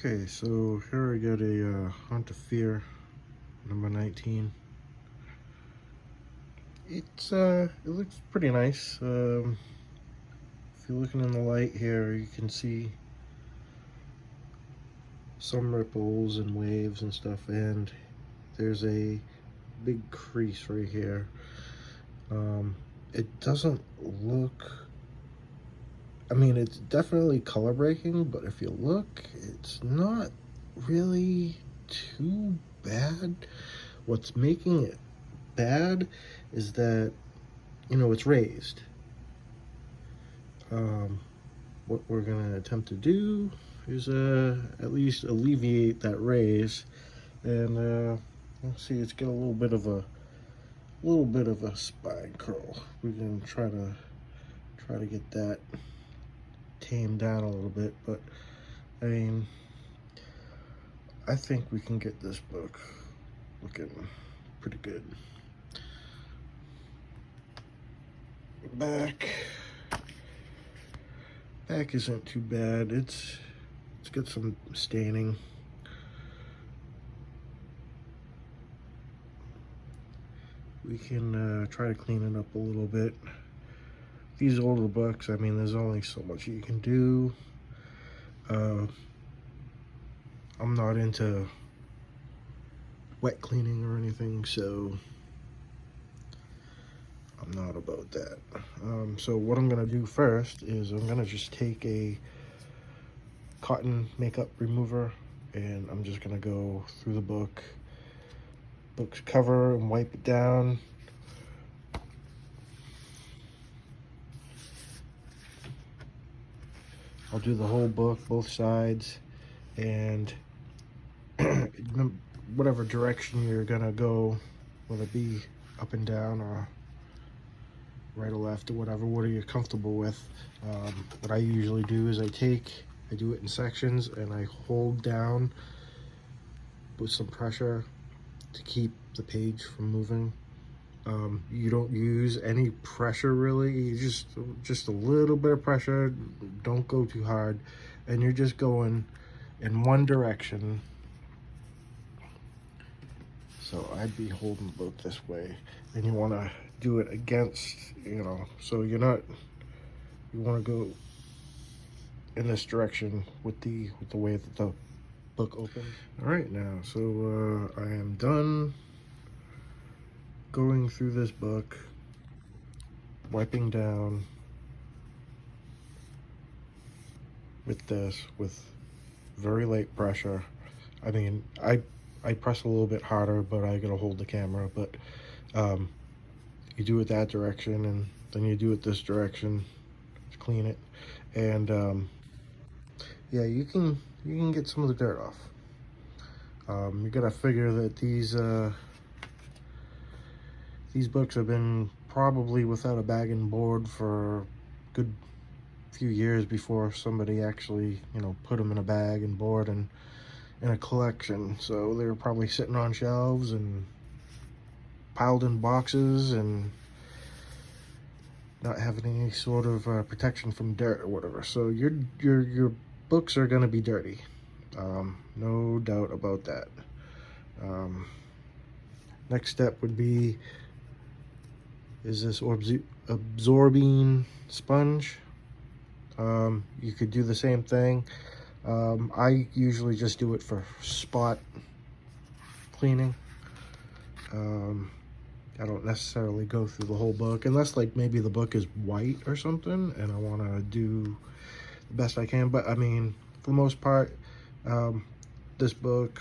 Okay, so here I got a Hunt of Fear number 19. It looks pretty nice. If you're looking in the light here, you can see some ripples and waves and stuff, and there's a big crease right here. It doesn't look, I mean, it's definitely color breaking, but if you look, it's not really too bad. What's making it bad is that, it's raised. What we're gonna attempt to do is at least alleviate that raise, and let's see, it's got a little bit of a spine curl. We're gonna try to get that tamed down a little bit, but I mean, I think we can get this book looking pretty good. Back isn't too bad. It's got some staining. We can try to clean it up a little bit. These older books, I mean, there's only so much you can do. I'm not into wet cleaning or anything, so I'm not about that. So what I'm gonna do first is I'm gonna just take a cotton makeup remover, and I'm just gonna go through the book's cover and wipe it down. I'll do the whole book, both sides, and whatever direction you're gonna go, whether it be up and down or right or left or whatever, what are you comfortable with. What I usually do is I do it in sections, and I hold down with some pressure to keep the page from moving. You don't use any pressure really, you just a little bit of pressure, don't go too hard, and you're just going in one direction. So I'd be holding the book this way, and you want to do it against, so you want to go in this direction with the way that the book opens. All right, now, so I am done going through this book, wiping down with this with very light pressure. I mean, I press a little bit harder, but I gotta hold the camera. But you do it that direction, and then you do it this direction to clean it, and yeah, you can get some of the dirt off. You gotta figure that these books have been probably without a bag and board for a good few years before somebody actually, put them in a bag and board and in a collection. So they were probably sitting on shelves and piled in boxes and not having any sort of protection from dirt or whatever. So your books are gonna be dirty, no doubt about that. Next step would be is this absorbing sponge. You could do the same thing. I usually just do it for spot cleaning. I don't necessarily go through the whole book unless like maybe the book is white or something and I want to do the best I can. But I mean, for the most part, this book,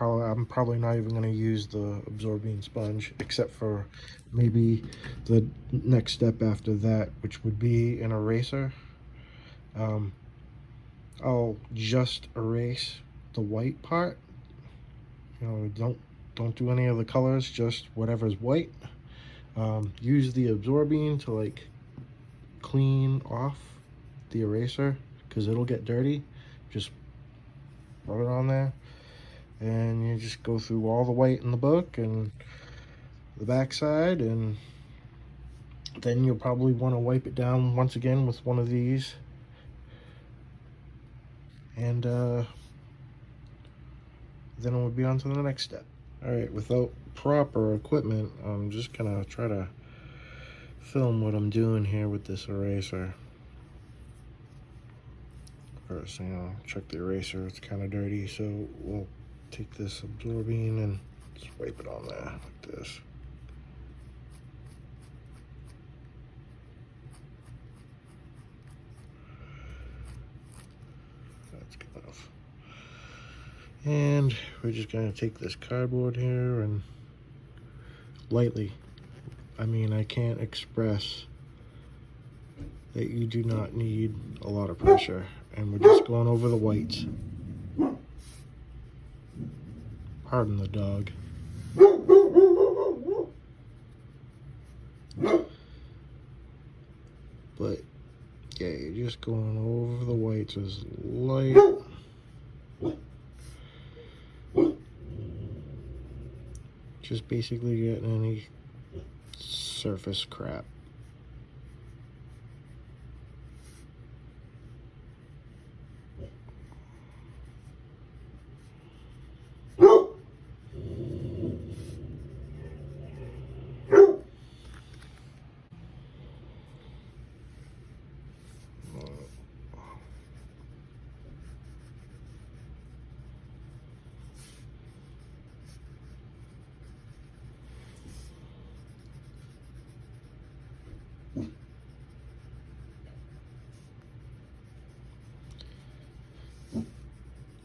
I'm probably not even going to use the absorbing sponge, except for maybe the next step after that, which would be an eraser. I'll just erase the white part. Don't do any of the colors, just whatever's white. Use the absorbing to like clean off the eraser, because it'll get dirty. Just rub it on there, and you just go through all the white in the book and the back side, and then you'll probably want to wipe it down once again with one of these and then we'll be on to the next step. All right, without proper equipment, I'm just gonna try to film what I'm doing here with this eraser. First, check the eraser. It's kind of dirty, so we'll take this absorbing and just wipe it on there like this. That's good enough. And we're just gonna take this cardboard here and lightly. I mean, I can't express that you do not need a lot of pressure. And we're just going over the whites. Pardon the dog. But yeah, you're just going over the whites as light. Just basically getting any surface crap.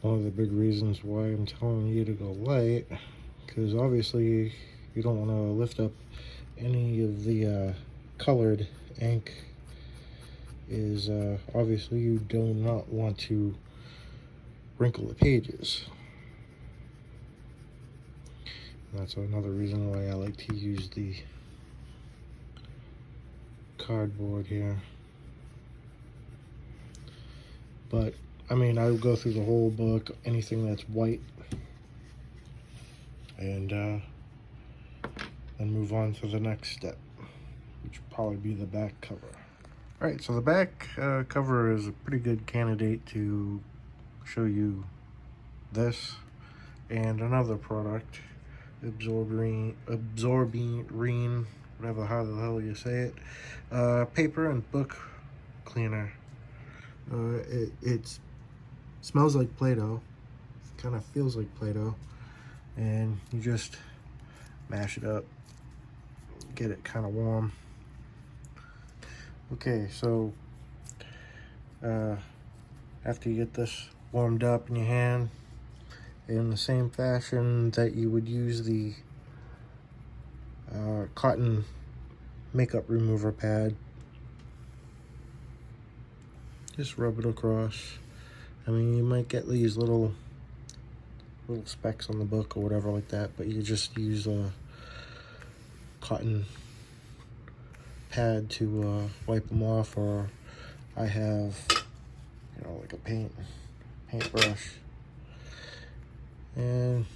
One of the big reasons why I'm telling you to go light, because obviously you don't want to lift up any of the colored ink, is obviously you do not want to wrinkle the pages. That's another reason why I like to use the cardboard here. But I mean, I would go through the whole book, anything that's white, and then move on to the next step, which would probably be the back cover. All right, so the back cover is a pretty good candidate to show you this and another product, Absorbing, whatever how the hell you say it, paper and book cleaner. It smells like Play-Doh, kind of feels like Play-Doh, and you just mash it up, get it kind of warm. Okay, so after you get this warmed up in your hand, in the same fashion that you would use the cotton makeup remover pad, just rub it across. I mean, you might get these little specks on the book or whatever like that, but you just use a cotton pad to wipe them off, or I have, like a paintbrush. And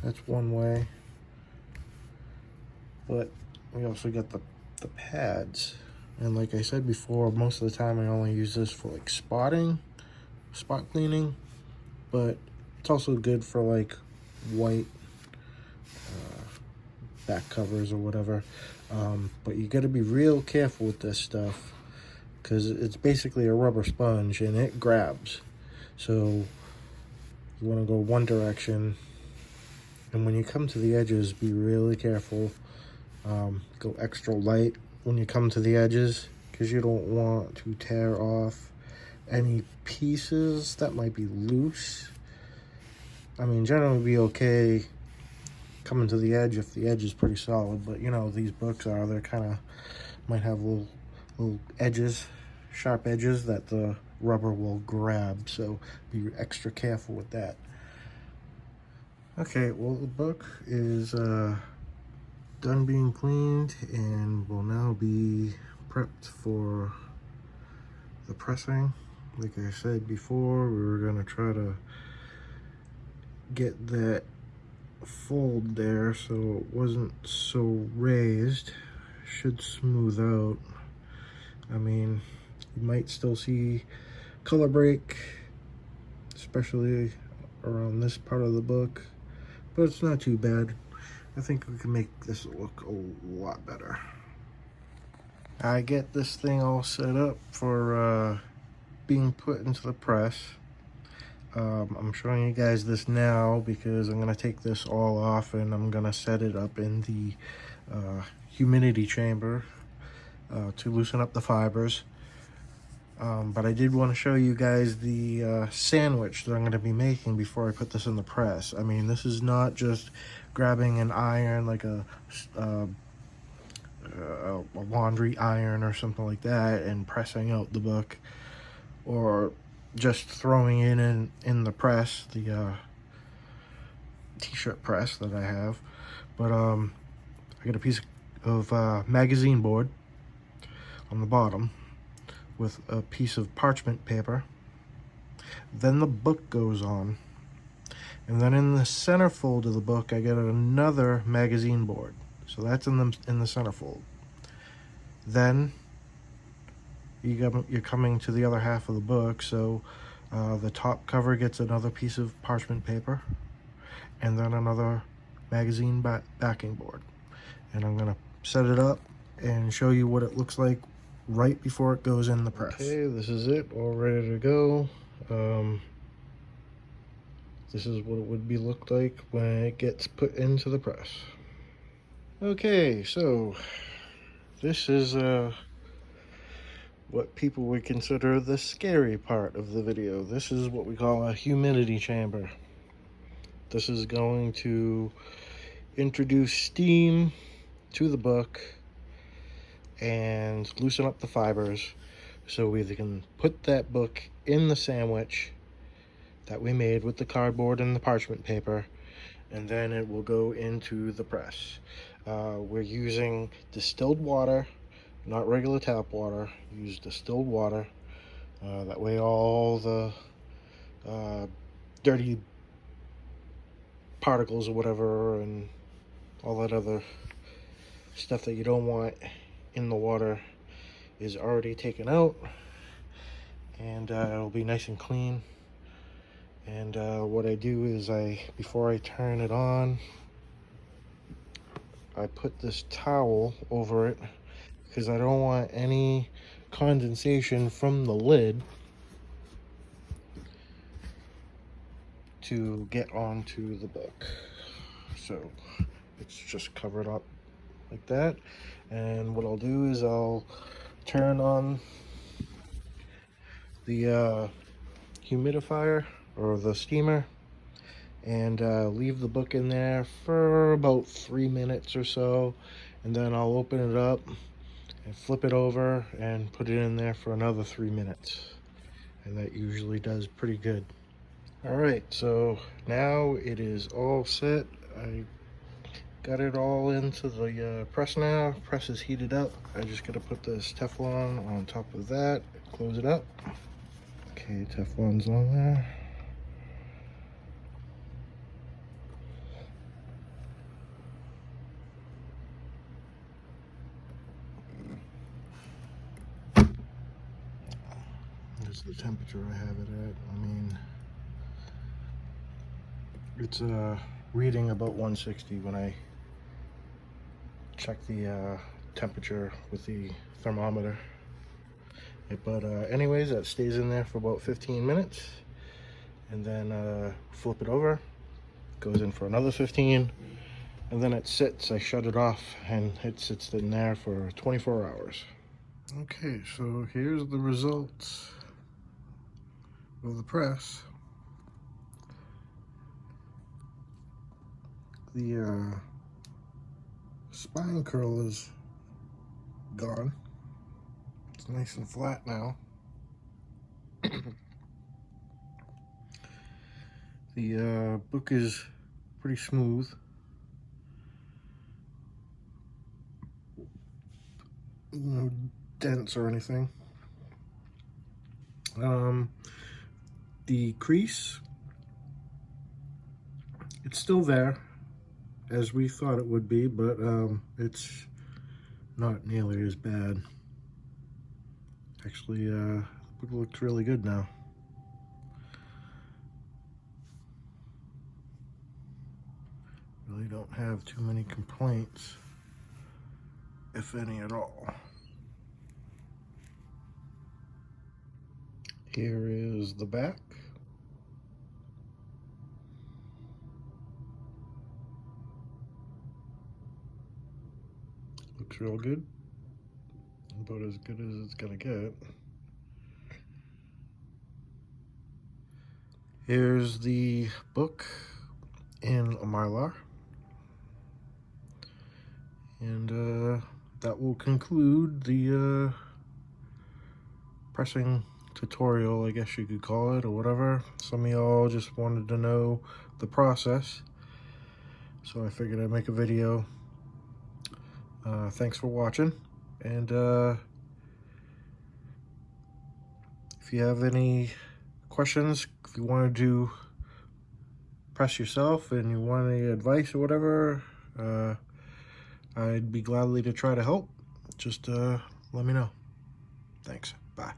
that's one way. But we also got the pads. And like I said before, most of the time I only use this for like spot cleaning. But it's also good for like white back covers or whatever. But you got to be real careful with this stuff, because it's basically a rubber sponge and it grabs. So you want to go one direction, and when you come to the edges, be really careful. Go extra light when you come to the edges, because you don't want to tear off any pieces that might be loose. I mean, generally be okay coming to the edge if the edge is pretty solid, but these books they're kind of might have little edges, sharp edges that the rubber will grab, so be extra careful with that. Okay, well, the book is done being cleaned and will now be prepped for the pressing. Like I said before, we were going to try to get that fold there so it wasn't so raised. should smooth out. I mean, you might still see color break, especially around this part of the book, but it's not too bad. I think we can make this look a lot better. I get this thing all set up for being put into the press. I'm showing you guys this now because I'm going to take this all off and I'm going to set it up in the humidity chamber to loosen up the fibers. But I did want to show you guys the sandwich that I'm going to be making before I put this in the press. I mean, this is not just grabbing an iron like a laundry iron or something like that and pressing out the book, or just throwing it in the press, the t-shirt press that I have. But I got a piece of magazine board on the bottom with a piece of parchment paper. Then the book goes on, and then in the centerfold of the book I get another magazine board, so that's in the centerfold. Then you're coming to the other half of the book, so the top cover gets another piece of parchment paper and then another magazine backing board. And I'm gonna set it up and show you what it looks like right before it goes in the press. Okay, this is it, all ready to go. This is what it would be looked like when it gets put into the press. Okay, so this is what people would consider the scary part of the video. This is what we call a humidity chamber. This is going to introduce steam to the book and loosen up the fibers so we can put that book in the sandwich that we made with the cardboard and the parchment paper, and then it will go into the press. We're using distilled water, not regular tap water. Use distilled water. That way all the dirty particles or whatever and all that other stuff that you don't want in the water is already taken out, and it'll be nice and clean. And what I do is before I turn it on, I put this towel over it because I don't want any condensation from the lid to get onto the book. So it's just covered up like that. And what I'll do is I'll turn on the humidifier or the steamer and leave the book in there for about 3 minutes or so, and then I'll open it up and flip it over and put it in there for another 3 minutes, and that usually does pretty good. All right, so now it is all set. I got it all into the press now. Press is heated up. I just gotta put this Teflon on top of that, close it up. Okay, Teflon's on there. There's the temperature I have it at. I mean, it's reading about 160 when I check the temperature with the thermometer. But anyways, that stays in there for about 15 minutes, and then flip it over, goes in for another 15, and then it sits. I shut it off and it sits in there for 24 hours. Okay, so here's the results of the press. The spine curl is gone. It's nice and flat now. The book is pretty smooth. No dents or anything. The crease, it's still there as we thought it would be, but it's not nearly as bad. Actually, the book looks really good now. Really don't have too many complaints, if any at all. Here is the back. Looks real good. About as good as it's gonna get. Here's the book in a Mylar. And that will conclude the pressing tutorial, I guess you could call it, or whatever. Some of y'all just wanted to know the process, so I figured I'd make a video. Thanks for watching, and if you have any questions, if you wanted to press yourself and you want any advice or whatever, I'd be gladly to try to help. Just let me know. Thanks. Bye.